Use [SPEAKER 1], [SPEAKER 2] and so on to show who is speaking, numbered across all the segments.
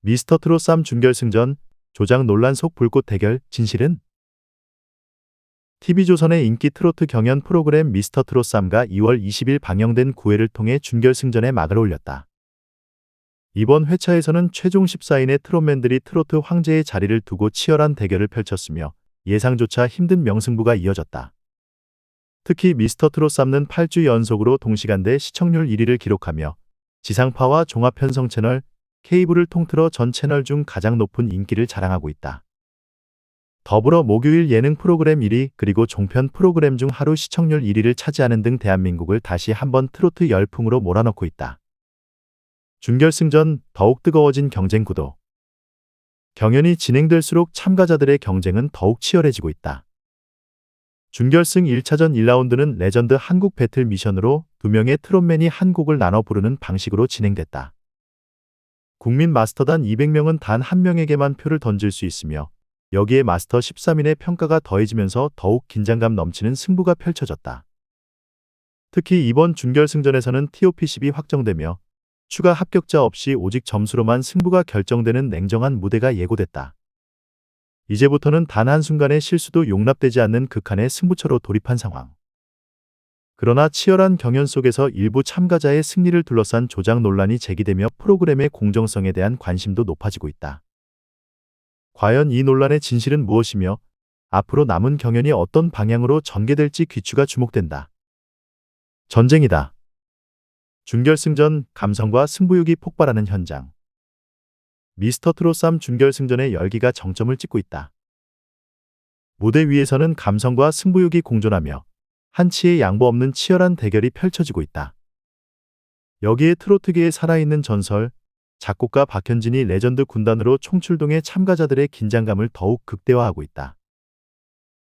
[SPEAKER 1] 미스터트롯 쌈 준결승전, 조작 논란 속 불꽃 대결, 진실은? TV조선의 인기 트로트 경연 프로그램 미스터트롯 쌈가 2월 20일 방영된 9회를 통해 준결승전에 막을 올렸다. 이번 회차에서는 최종 14인의 트롯맨들이 트로트 황제의 자리를 두고 치열한 대결을 펼쳤으며 예상조차 힘든 명승부가 이어졌다. 특히 미스터트롯 쌈는 8주 연속으로 동시간대 시청률 1위를 기록하며 지상파와 종합편성 채널, 케이블을 통틀어 전 채널 중 가장 높은 인기를 자랑하고 있다. 더불어 목요일 예능 프로그램 1위 그리고 종편 프로그램 중 하루 시청률 1위를 차지하는 등 대한민국을 다시 한번 트로트 열풍으로 몰아넣고 있다. 준결승전 더욱 뜨거워진 경쟁 구도. 경연이 진행될수록 참가자들의 경쟁은 더욱 치열해지고 있다. 준결승 1차전 1라운드는 레전드 한국 배틀 미션으로 2명의 트롯맨이 한 곡을 나눠 부르는 방식으로 진행됐다. 국민 마스터단 200명은 단 한 명에게만 표를 던질 수 있으며 여기에 마스터 13인의 평가가 더해지면서 더욱 긴장감 넘치는 승부가 펼쳐졌다. 특히 이번 준결승전에서는 TOP10이 확정되며 추가 합격자 없이 오직 점수로만 승부가 결정되는 냉정한 무대가 예고됐다. 이제부터는 단 한순간의 실수도 용납되지 않는 극한의 승부처로 돌입한 상황. 그러나 치열한 경연 속에서 일부 참가자의 승리를 둘러싼 조작 논란이 제기되며 프로그램의 공정성에 대한 관심도 높아지고 있다. 과연 이 논란의 진실은 무엇이며 앞으로 남은 경연이 어떤 방향으로 전개될지 귀추가 주목된다. 전쟁이다. 준결승전 감성과 승부욕이 폭발하는 현장. 미스터트롯 쌈 준결승전의 열기가 정점을 찍고 있다. 무대 위에서는 감성과 승부욕이 공존하며 한치의 양보 없는 치열한 대결이 펼쳐지고 있다. 여기에 트로트계의 살아있는 전설, 작곡가 박현진이 레전드 군단으로 총출동해 참가자들의 긴장감을 더욱 극대화하고 있다.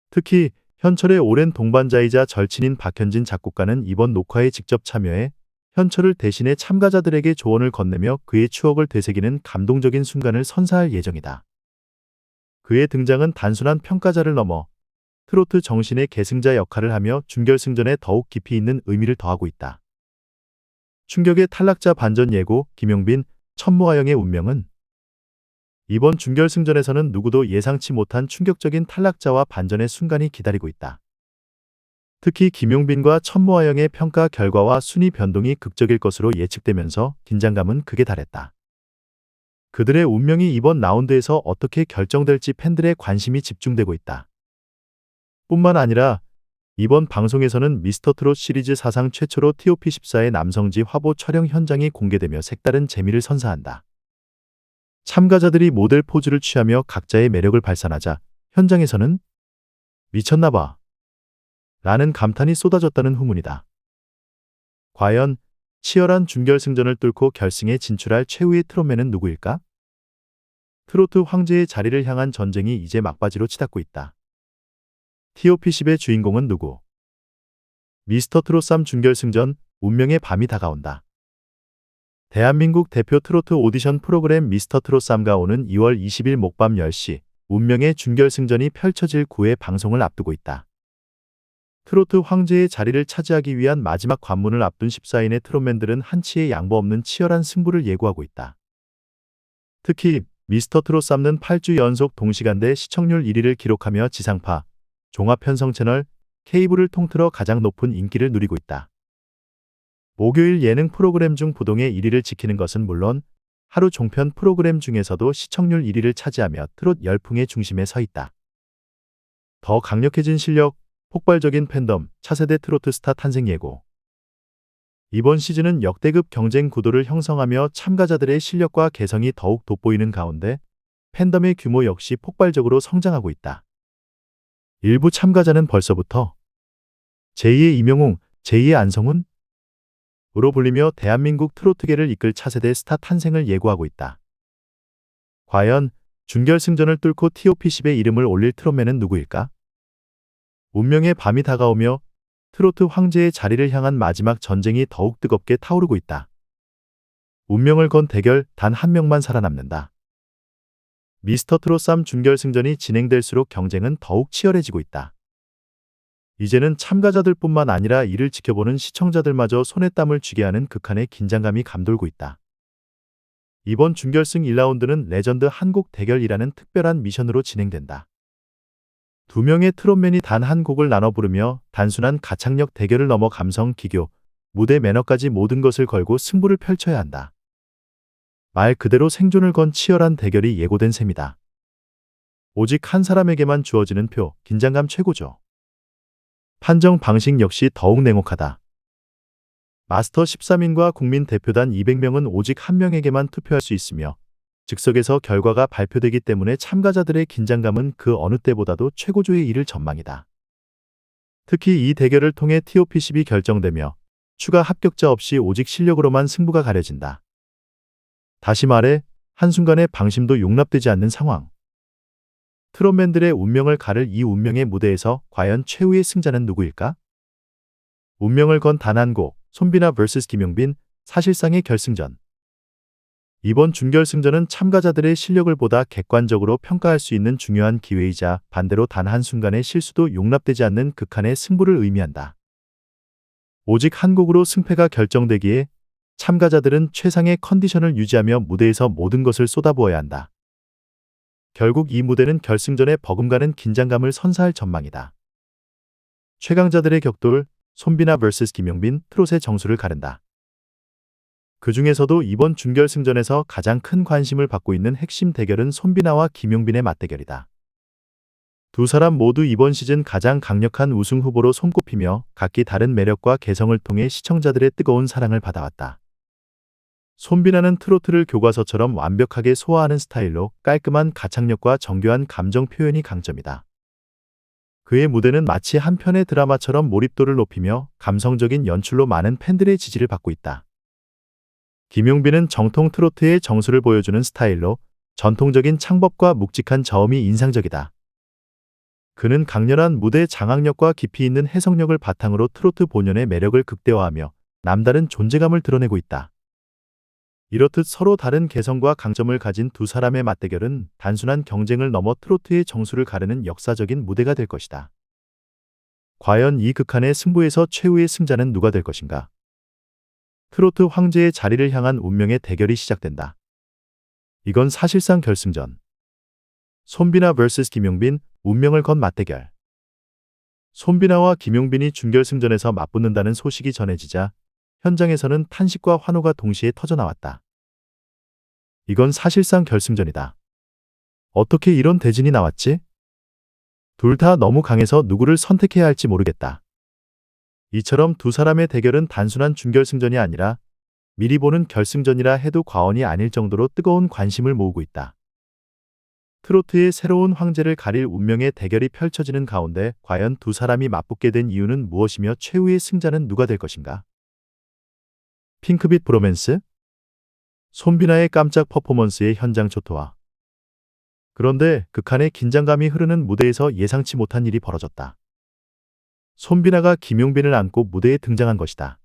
[SPEAKER 1] 특히 현철의 오랜 동반자이자 절친인 박현진 작곡가는 이번 녹화에 직접 참여해 현철을 대신해 참가자들에게 조언을 건네며 그의 추억을 되새기는 감동적인 순간을 선사할 예정이다. 그의 등장은 단순한 평가자를 넘어 트로트 정신의 계승자 역할을 하며 준결승전에 더욱 깊이 있는 의미를 더하고 있다. 충격의 탈락자 반전 예고, 김용빈, 천모아영의 운명은? 이번 준결승전에서는 누구도 예상치 못한 충격적인 탈락자와 반전의 순간이 기다리고 있다. 특히 김용빈과 천모아영의 평가 결과와 순위 변동이 극적일 것으로 예측되면서 긴장감은 극에 달했다. 그들의 운명이 이번 라운드에서 어떻게 결정될지 팬들의 관심이 집중되고 있다. 뿐만 아니라 이번 방송에서는 미스터트롯 시리즈 사상 최초로 TOP14의 남성지 화보 촬영 현장이 공개되며 색다른 재미를 선사한다. 참가자들이 모델 포즈를 취하며 각자의 매력을 발산하자 현장에서는 미쳤나봐 라는 감탄이 쏟아졌다는 후문이다. 과연 치열한 준결승전을 뚫고 결승에 진출할 최후의 트롯맨은 누구일까? 트로트 황제의 자리를 향한 전쟁이 이제 막바지로 치닫고 있다. TOP10의 주인공은 누구? 미스터트롯 쌈 준결승전, 운명의 밤이 다가온다. 대한민국 대표 트로트 오디션 프로그램 미스터트롯 쌈가 오는 2월 20일 목밤 10시 운명의 준결승전이 펼쳐질 9회 방송을 앞두고 있다. 트로트 황제의 자리를 차지하기 위한 마지막 관문을 앞둔 14인의 트롯맨들은 한치의 양보 없는 치열한 승부를 예고하고 있다. 특히 미스터트롯 쌈는 8주 연속 동시간대 시청률 1위를 기록하며 지상파, 종합편성 채널, 케이블을 통틀어 가장 높은 인기를 누리고 있다. 목요일 예능 프로그램 중 부동의 1위를 지키는 것은 물론 하루 종편 프로그램 중에서도 시청률 1위를 차지하며 트롯 열풍의 중심에 서 있다. 더 강력해진 실력, 폭발적인 팬덤, 차세대 트로트 스타 탄생 예고. 이번 시즌은 역대급 경쟁 구도를 형성하며 참가자들의 실력과 개성이 더욱 돋보이는 가운데 팬덤의 규모 역시 폭발적으로 성장하고 있다. 일부 참가자는 벌써부터 제2의 이명웅, 제2의 안성훈? 으로 불리며 대한민국 트로트계를 이끌 차세대 스타 탄생을 예고하고 있다. 과연 준결승전을 뚫고 TOP10의 이름을 올릴 트롯맨은 누구일까? 운명의 밤이 다가오며 트로트 황제의 자리를 향한 마지막 전쟁이 더욱 뜨겁게 타오르고 있다. 운명을 건 대결, 단 한 명만 살아남는다. 미스터트롯 쌈 준결승전이 진행될수록 경쟁은 더욱 치열해지고 있다. 이제는 참가자들뿐만 아니라 이를 지켜보는 시청자들마저 손에 땀을 쥐게 하는 극한의 긴장감이 감돌고 있다. 이번 준결승 1라운드는 레전드 한 곡 대결이라는 특별한 미션으로 진행된다. 두 명의 트롯맨이 단 한 곡을 나눠 부르며 단순한 가창력 대결을 넘어 감성, 기교, 무대 매너까지 모든 것을 걸고 승부를 펼쳐야 한다. 말 그대로 생존을 건 치열한 대결이 예고된 셈이다. 오직 한 사람에게만 주어지는 표, 긴장감 최고죠. 판정 방식 역시 더욱 냉혹하다. 마스터 13인과 국민 대표단 200명은 오직 한 명에게만 투표할 수 있으며 즉석에서 결과가 발표되기 때문에 참가자들의 긴장감은 그 어느 때보다도 최고조에 이를 전망이다. 특히 이 대결을 통해 TOP10이 결정되며 추가 합격자 없이 오직 실력으로만 승부가 가려진다. 다시 말해 한순간의 방심도 용납되지 않는 상황. 트롯맨들의 운명을 가를 이 운명의 무대에서 과연 최후의 승자는 누구일까? 운명을 건 단 한 곡, 손비나 vs 김용빈, 사실상의 결승전. 이번 준결승전은 참가자들의 실력을 보다 객관적으로 평가할 수 있는 중요한 기회이자 반대로 단 한순간의 실수도 용납되지 않는 극한의 승부를 의미한다. 오직 한 곡으로 승패가 결정되기에 참가자들은 최상의 컨디션을 유지하며 무대에서 모든 것을 쏟아부어야 한다. 결국 이 무대는 결승전에 버금가는 긴장감을 선사할 전망이다. 최강자들의 격돌, 손비나 vs 김용빈, 트롯의 정수를 가른다. 그 중에서도 이번 준결승전에서 가장 큰 관심을 받고 있는 핵심 대결은 손비나와 김용빈의 맞대결이다. 두 사람 모두 이번 시즌 가장 강력한 우승 후보로 손꼽히며 각기 다른 매력과 개성을 통해 시청자들의 뜨거운 사랑을 받아왔다. 손비나는 트로트를 교과서처럼 완벽하게 소화하는 스타일로 깔끔한 가창력과 정교한 감정 표현이 강점이다. 그의 무대는 마치 한 편의 드라마처럼 몰입도를 높이며 감성적인 연출로 많은 팬들의 지지를 받고 있다. 김용빈은 정통 트로트의 정수를 보여주는 스타일로 전통적인 창법과 묵직한 저음이 인상적이다. 그는 강렬한 무대 장악력과 깊이 있는 해석력을 바탕으로 트로트 본연의 매력을 극대화하며 남다른 존재감을 드러내고 있다. 이렇듯 서로 다른 개성과 강점을 가진 두 사람의 맞대결은 단순한 경쟁을 넘어 트로트의 정수를 가르는 역사적인 무대가 될 것이다. 과연 이 극한의 승부에서 최후의 승자는 누가 될 것인가? 트로트 황제의 자리를 향한 운명의 대결이 시작된다. 이건 사실상 결승전. 손비나 vs 김용빈, 운명을 건 맞대결. 손비나와 김용빈이 준결승전에서 맞붙는다는 소식이 전해지자 현장에서는 탄식과 환호가 동시에 터져나왔다. 이건 사실상 결승전이다. 어떻게 이런 대진이 나왔지? 둘 다 너무 강해서 누구를 선택해야 할지 모르겠다. 이처럼 두 사람의 대결은 단순한 준결승전이 아니라 미리 보는 결승전이라 해도 과언이 아닐 정도로 뜨거운 관심을 모으고 있다. 트로트의 새로운 황제를 가릴 운명의 대결이 펼쳐지는 가운데 과연 두 사람이 맞붙게 된 이유는 무엇이며 최후의 승자는 누가 될 것인가? 핑크빛 브로맨스? 손비나의 깜짝 퍼포먼스의 현장 초토화. 그런데 극한의 긴장감이 흐르는 무대에서 예상치 못한 일이 벌어졌다. 손비나가 김용빈을 안고 무대에 등장한 것이다.